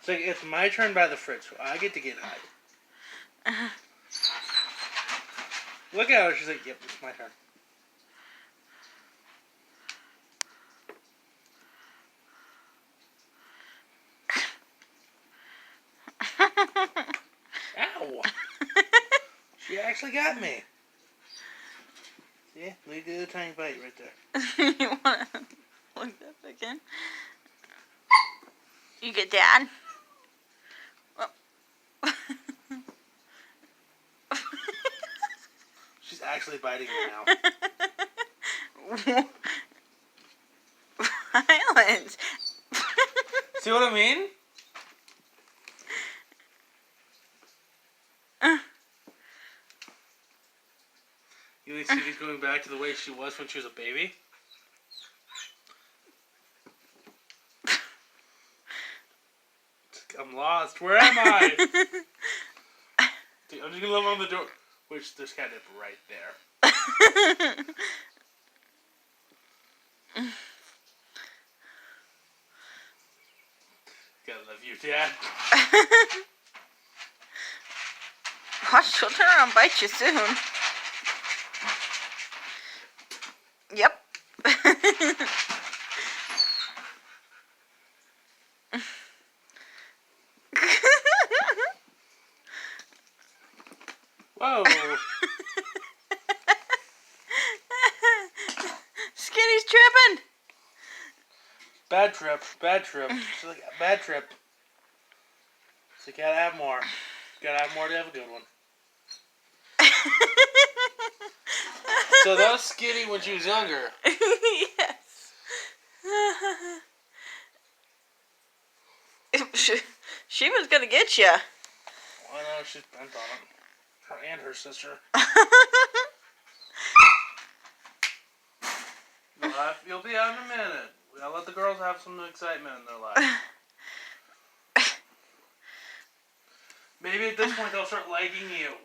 It's like, it's my turn by the fridge, so I get to get high. Look at her, she's like, yep, it's my turn. Ow! She actually got me. See? Let me do a tiny bite right there. You want to look that again? You get Dad? She's actually biting me now. Violence. See what I mean? You think Skitty's going back to the way she was when she was a baby? I'm lost. Where am I? Dude, I'm just gonna look on the door. Which there's catnip right there. Gotta love you, Dad. Watch, she'll turn around and bite you soon. Yep. Whoa. Skitty's tripping. Bad trip. Bad trip. She's like, bad trip. So you gotta have more. You gotta have more to have a good one. So that was Skitty when she was younger. Yes. She was gonna get you. I know, she's bent on it. Her and her sister. You'll be out in a minute. We gotta let the girls have some excitement in their life. Maybe at this point they'll start liking you.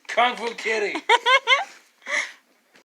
Kung Fu Kitty.